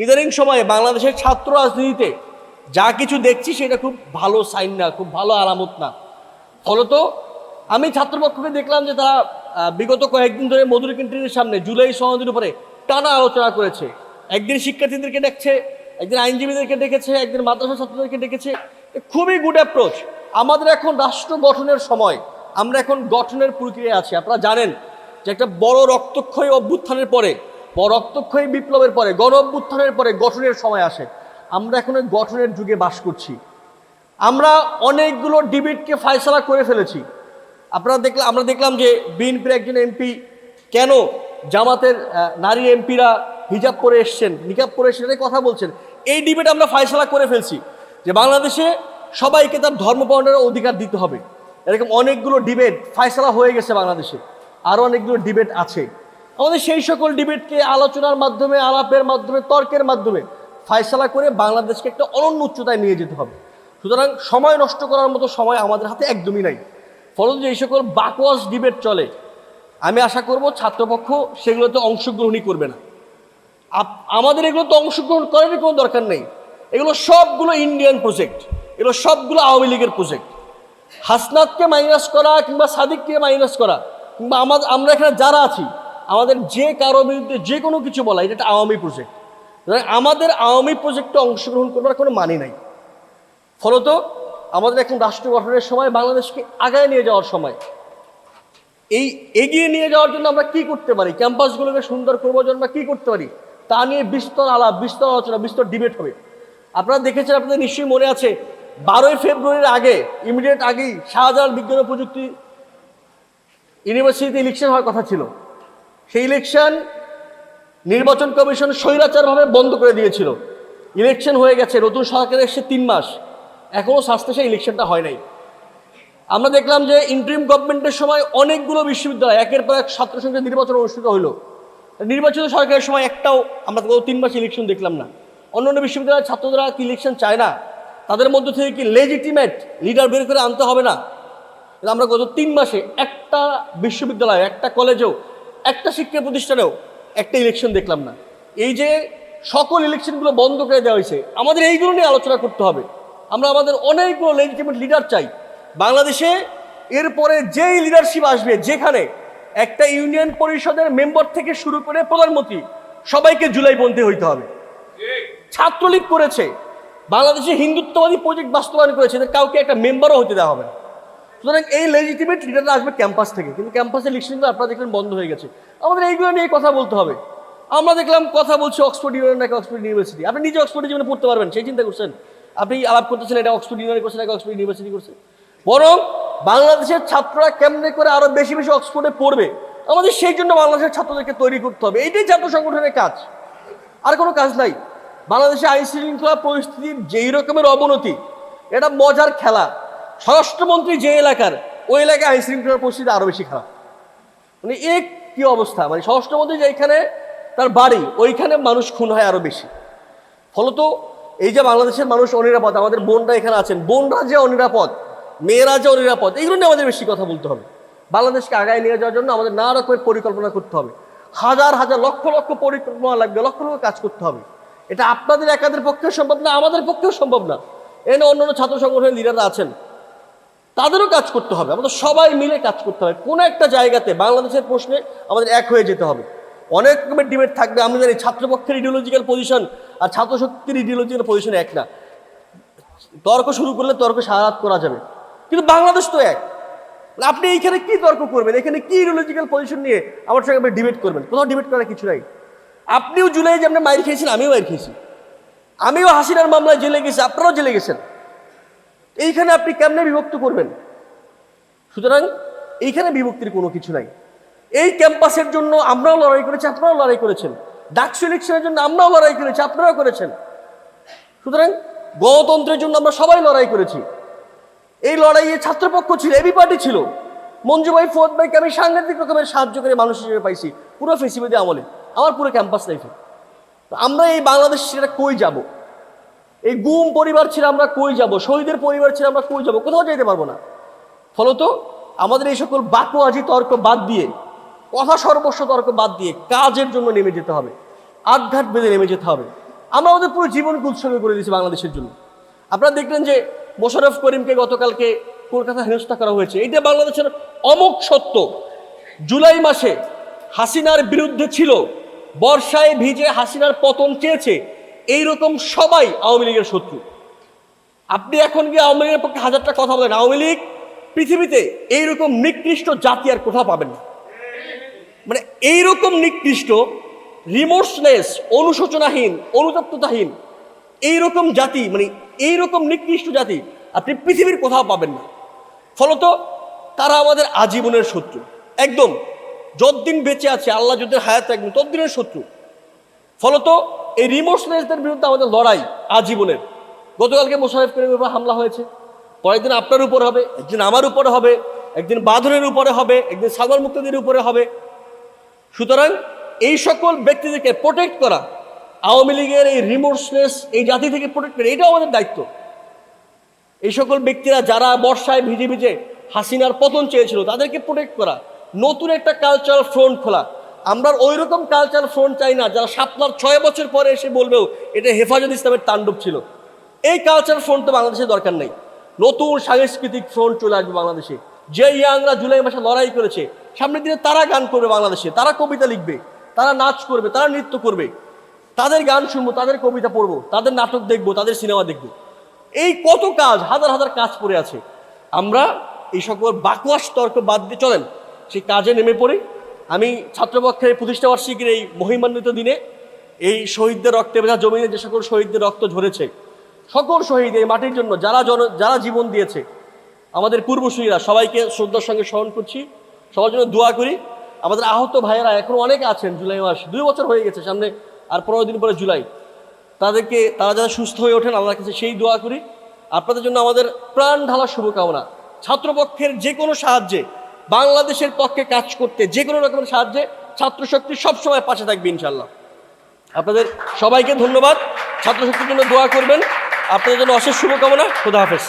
ইদানিং সময়ে বাংলাদেশের ছাত্র রাজনীতিতে যা কিছু দেখছি সেটা খুব ভালো সাইন না, খুব ভালো আলামত না। ফলত আমি ছাত্রপক্ষকে দেখলাম যে তারা বিগত কয়েকদিন ধরে মধুর ক্যান্টিনের সামনে জুলাই সনদের উপরে টানা আলোচনা করেছে। একদিন শিক্ষার্থীদেরকে দেখছে, একদিন আইনজীবীদেরকে ডেকেছে, একদিন মাদ্রাসা ছাত্রদেরকে ডেকেছে। খুবই গুড অ্যাপ্রোচ। আমাদের এখন রাষ্ট্র গঠনের সময়, আমরা এখন গঠনের প্রক্রিয়ায় আছি। আপনারা জানেন যে একটা বড় রক্তক্ষয়ী অভ্যুত্থানের পরে, বড় রক্তক্ষয়ী বিপ্লবের পরে, গণ অভ্যুত্থানের পরে গঠনের সময় আসে। আমরা এখন ওই গঠনের যুগে বাস করছি। আমরা অনেকগুলো ডিবেটকে ফায়সালা করে ফেলেছি। আমরা দেখলাম যে বিএনপির একজন এমপি কেন জামাতের নারী এমপিরা হিজাব পরে এসছেন, নিকাব পরে এসছেন, কথা বলছেন। এই ডিবেট আমরা ফায়সালা করে ফেলছি যে বাংলাদেশে সবাইকে তার ধর্ম পালনের অধিকার দিতে হবে। এরকম অনেকগুলো ডিবেট ফায়সালা হয়ে গেছে বাংলাদেশে, আরও অনেকগুলো ডিবেট আছে। আমাদের সেই সকল ডিবেটকে আলোচনার মাধ্যমে, আলাপের মাধ্যমে, তর্কের মাধ্যমে ফায়সালা করে বাংলাদেশকে একটা অনন্য উচ্চতায় নিয়ে যেতে হবে। সুতরাং সময় নষ্ট করার মতো সময় আমাদের হাতে একদমই নাই। ফলত যে এই সকল বাকওয়াস ডিবেট চলে, আমি আশা করব ছাত্রপক্ষ সেগুলোতে অংশগ্রহণই করবে না। আমাদের এগুলোতে অংশগ্রহণ করারই কোনো দরকার নেই। এগুলো সবগুলো ইন্ডিয়ান প্রজেক্ট, এগুলো সবগুলো আওয়ামী লীগের প্রজেক্ট। হাসনাতকে মাইনাস করা কিংবা সাদিককে মাইনাস করা কিংবা আমরা এখানে যারা আছি, আমাদের যে কারো বিরুদ্ধে যে কোনো কিছু বলা, এটা একটা আওয়ামী প্রজেক্ট। আমাদের আওয়ামী প্রজেক্টে অংশগ্রহণ করবার কোনো মানে নাই। ফলত আমাদের এখন রাষ্ট্র গঠনের সময়, বাংলাদেশকে আগায় নিয়ে যাওয়ার সময়। এই এগিয়ে নিয়ে যাওয়ার জন্য আমরা কি করতে পারি, ক্যাম্পাসগুলোকে সুন্দর করবার জন্য আমরা কি করতে পারি, তা নিয়ে বিস্তর আলাপ, বিস্তর আলোচনা, বিস্তর ডিবেট হবে। আপনারা দেখেছেন, আপনাদের নিশ্চয়ই মনে আছে, 12ই ফেব্রুয়ারির আগে, ইমিডিয়েট আগেই শাহজালাল বিজ্ঞান ও প্রযুক্তি ইউনিভার্সিটিতে ইলেকশন হওয়ার কথা ছিল। সেই ইলেকশন নির্বাচন কমিশন স্বৈরাচারভাবে বন্ধ করে দিয়েছিল। ইলেকশন হয়ে গেছে, নতুন সরকার এসে 3 মাস, এখনও সাকসেস সেই ইলেকশনটা হয় নাই। আমরা দেখলাম যে ইন্টারিম গভর্নমেন্টের সময় অনেকগুলো বিশ্ববিদ্যালয় একের পর এক ছাত্র সংসদ নির্বাচন অনুষ্ঠিত হলো। নির্বাচিত সরকারের সময় একটাও আমরা গত 3 মাস ইলেকশন দেখলাম না। অন্যান্য বিশ্ববিদ্যালয়ের ছাত্ররা কি ইলেকশন চায় না? তাদের মধ্য থেকে কি লেজিটিমেট লিডার বের করে আনতে হবে না? আমরা গত 3 মাসে একটা বিশ্ববিদ্যালয়, একটা কলেজেও, একটা শিক্ষা প্রতিষ্ঠানেও একটা ইলেকশন দেখলাম না। এই যে সকল ইলেকশনগুলো বন্ধ করে দেওয়া হয়েছে, আমাদের এইগুলো নিয়ে আলোচনা করতে হবে। আমরা আমাদের অনেকগুলো লেজিটিমেট লিডার চাই বাংলাদেশে। এরপরে যেই লিডারশিপ আসবে, যেখানে একটা ইউনিয়ন পরিষদের মেম্বার থেকে শুরু করে প্রধানমন্ত্রী সবাইকে জুলাইপন্থী হইতে হবে। ছাত্রলীগ করেছে, বাংলাদেশে হিন্দুত্ববাদী প্রজেক্ট বাস্তবায়ন করেছে, কাউকে একটা মেম্বারও হতে দেওয়া হবে না। সুতরাং এই লেজিটিমেট লিডাররা আসবে ক্যাম্পাস থেকে, কিন্তু ক্যাম্পাসের ইলেকশনগুলো আপনারা দেখলেন বন্ধ হয়ে গেছে। আমাদের এইগুলো নিয়ে কথা বলতে হবে। আমরা দেখলাম কথা বলছি অক্সফোর্ড ইউনিয়ন নাকি অক্সফোর্ড ইউনিভার্সিটি। আপনি নিজে অক্সফোর্ড জীবনে পড়তে পারবেন সেই চিন্তা করছেন? আপনি আলাপ করতেছেন এটা অক্সফোর্ড ইউনিয়ন করছে নাকি অক্সফোর্ড ইউনিভার্সিটি করছে? বরং বাংলাদেশের ছাত্ররা কেমনে করে আরো বেশি বেশি অক্সফোর্ডে পড়বে, আমাদের সেই জন্য বাংলাদেশের ছাত্রদেরকে তৈরি করতে হবে। এইটাই ছাত্র সংগঠনের কাজ, আর কোনো কাজ নাই। বাংলাদেশে আইন শৃঙ্খলা পরিস্থিতির যেই রকমের অবনতি, এটা মজার খেলা। স্বরাষ্ট্রমন্ত্রী যে এলাকার, ওই এলাকায় আইন শৃঙ্খলার পরিস্থিতি আরো বেশি খারাপ। মানে এক কি অবস্থা, মানে স্বরাষ্ট্রমন্ত্রী যেখানে তার বাড়ি, ওইখানে মানুষ খুন হয় আরো বেশি। ফলত এই যে বাংলাদেশের মানুষ অনিরাপদ, আমাদের বোনরা এখানে আছেন, বোনরা যে অনিরাপদ, মেয়েরা যে অনিরাপদ, এইগুলো নিয়ে আমাদের বেশি কথা বলতে হবে। বাংলাদেশকে আগায় নিয়ে যাওয়ার জন্য আমাদের নানা রকমের পরিকল্পনা করতে হবে। হাজার হাজার লক্ষ লক্ষ পরিকল্পনা লাগবে, লক্ষ লক্ষ কাজ করতে হবে। এটা আপনাদের একাদের পক্ষেও সম্ভব না, আমাদের পক্ষেও সম্ভব না। এনে অন্যান্য ছাত্র সংগঠনের লিডাররা আছেন, তাদেরও কাজ করতে হবে। আমাদের সবাই মিলে কাজ করতে হবে। কোনো একটা জায়গাতে বাংলাদেশের প্রশ্নে আমাদের এক হয়ে যেতে হবে। অনেক রকমের ডিবেট থাকবে। আমি জানি ছাত্রপক্ষের ইডিওলজিক্যাল পজিশন আর ছাত্র শক্তির ইডিওলজিক্যাল পজিশন এক না। তর্ক শুরু করলে তর্ক সারা রাত করা যাবে, কিন্তু বাংলাদেশ তো এক। আপনি এইখানে কি তর্ক করবেন, এখানে কি ইডিওলজিক্যাল পজিশন নিয়ে আমার সঙ্গে আপনি ডিবেট করবেন? কোথাও ডিবেট করার কিছু নাই। আপনিও জুলাই যে আপনি মাইর খেয়েছেন, আমিও মাইর খেয়েছি, আমিও হাসিনার মামলায় জেলে গেছি, আপনারাও জেলে গেছেন। এইখানে আপনি কেমনে বিভক্ত করবেন? সুতরাং এইখানে বিভক্তির কোনো কিছু নাই। এই ক্যাম্পাসের জন্য আমরাও লড়াই করেছি, আপনারাও লড়াই করেছেন। ডাকসু ইলেকশনের জন্য আমরাও লড়াই করেছি, আপনারাও করেছেন। সুতরাং গণতন্ত্রের জন্য আমরা সবাই লড়াই করেছি। এই লড়াইয়ে ছাত্রপক্ষ ছিল, এবি পার্টি ছিল। মঞ্জু ভাই, ফুয়াদ ভাইকে আমি সাংঘাতিক রকমের সাহায্য করে মানুষ হিসেবে পাইছি পুরো ফেসিবাদী আমলে, আমার পুরো ক্যাম্পাস লাইফে। আমরা এই বাংলাদেশ সেটা কই যাব? এই গুম পরিবার ছিল আমরা কই যাব? শহীদের পরিবার ছিল আমরা কই যাব? কোথাও যেতে পারবো না। ফলত আমাদের এই সকল বাকোয়াজি তর্ক বাদ দিয়ে, কথা সর্বস্ব তর্ক বাদ দিয়ে কাজের জন্য নেমে যেতে হবে, আটঘাট বেঁধে নেমে যেতে হবে। আমরা আমাদের পুরো জীবনকে উৎসর্গ করে দিয়েছি বাংলাদেশের জন্য। আপনারা দেখলেন যে মোশাররফ করিমকে গতকালকে কলকাতা হেনস্থা করা হয়েছে। এটা বাংলাদেশের অমোঘ সত্য। জুলাই মাসে হাসিনার বিরুদ্ধে ছিল, বর্ষায় ভিজে হাসিনার পতন চেয়েছে, এইরকম সবাই আওয়ামী লীগের শত্রু। আপনি এখন গিয়ে আওয়ামী লীগের পক্ষে হাজারটা কথা বলেন, আওয়ামী লীগ পৃথিবীতে এইরকম নিকৃষ্ট জাতি আর কোথাও পাবেন না। মানে এইরকম নিকৃষ্ট, রিমোর্সলেস, অনুশোচনাহীন, অনুতপ্ততাহীন এইরকম জাতি, মানে এইরকম নিকৃষ্ট জাতি আপনি পৃথিবীর কোথাও পাবেন না। ফলত তারা আমাদের আজীবনের শত্রু, একদম যতদিন বেঁচে আছে, আল্লাহ যদি হায়াত রাখবেন ততদিনের শত্রু। ফলত এই রিমোর্সলেসদের বিরুদ্ধে আমাদের লড়াই আজীবনের। গতকালকে মোশাররফ করিমের উপর হামলা হয়েছে, পরের দিন আপনার উপর হবে, একদিন আমার উপরে হবে, একদিন বাঁধনের উপরে হবে, একদিন সাগর মুক্তদের উপরে হবে। সুতরাং এই সকল ব্যক্তিদেরকে প্রোটেক্ট করা, আওয়ামী লীগের এই রিমোর্সলেস এই জাতি থেকে প্রোটেক্ট করা, এটাও আমাদের দায়িত্ব। এই সকল ব্যক্তিরা যারা বর্ষায় ভিজে ভিজে হাসিনার পতন চেয়েছিল তাদেরকে প্রোটেক্ট করা, নতুন একটা কালচারাল ফ্রন্ট খোলা। আমরা ওই রকম কালচারাল ফ্রন্ট চাই না যারা 6 বছর পরে এসে বলবেও এটা হেফাজত ইসলামের তাণ্ডব ছিল। এই কালচারাল ফ্রন্ট তো বাংলাদেশে দরকার নেই। নতুন সাংস্কৃতিক ফ্রন্ট চলে আসবে বাংলাদেশে। যে ইয়াংরা জুলাই মাসে লড়াই করেছে, সামনের দিনে তারা গান করবে বাংলাদেশে, তারা কবিতা লিখবে, তারা নাচ করবে, তারা নৃত্য করবে, তাদের গান শুনবো, তাদের কবিতা পড়বো, তাদের নাটক দেখবো, তাদের সিনেমা দেখবো। এই কত কাজ, হাজার হাজার কাজ পড়ে আছে। আমরা এই সকল বাকওয়াস তর্ক বাদ দিয়ে চলেন সেই কাজে নেমে পড়ি। আমি ছাত্রপক্ষের প্রতিষ্ঠাবার্ষিকীর এই মহিমান্বিত দিনে এই শহীদদের রক্তে ভেজা জমিনে যে সকল শহীদদের রক্ত ঝরেছে, সকল শহীদ এই মাটির জন্য যারা জীবন দিয়েছে, আমাদের পূর্বসূরীরা, সবাইকে শ্রদ্ধার সঙ্গে স্মরণ করছি, সবার জন্য দোয়া করি। আমাদের আহত ভাইয়েরা এখনো অনেক আছেন, জুলাই মাস 2 বছর হয়ে গেছে, সামনে আর 15 দিন পরে জুলাই। তারা যাতে সুস্থ হয়ে ওঠেন আল্লাহর কাছে সেই দোয়া করি। আপনাদের জন্য আমাদের প্রাণ ঢালা শুভকামনা। ছাত্রপক্ষের যে কোনো সাহায্যে, বাংলাদেশের পক্ষে কাজ করতে যে কোনো রকমের সাহায্যে ছাত্রশক্তি সবসময় পাশে থাকবে ইনশাল্লাহ। আপনাদের সবাইকে ধন্যবাদ। ছাত্রশক্তির জন্য দোয়া করবেন। আপনাদের জন্য অশেষ শুভকামনা। খোদা হাফেজ।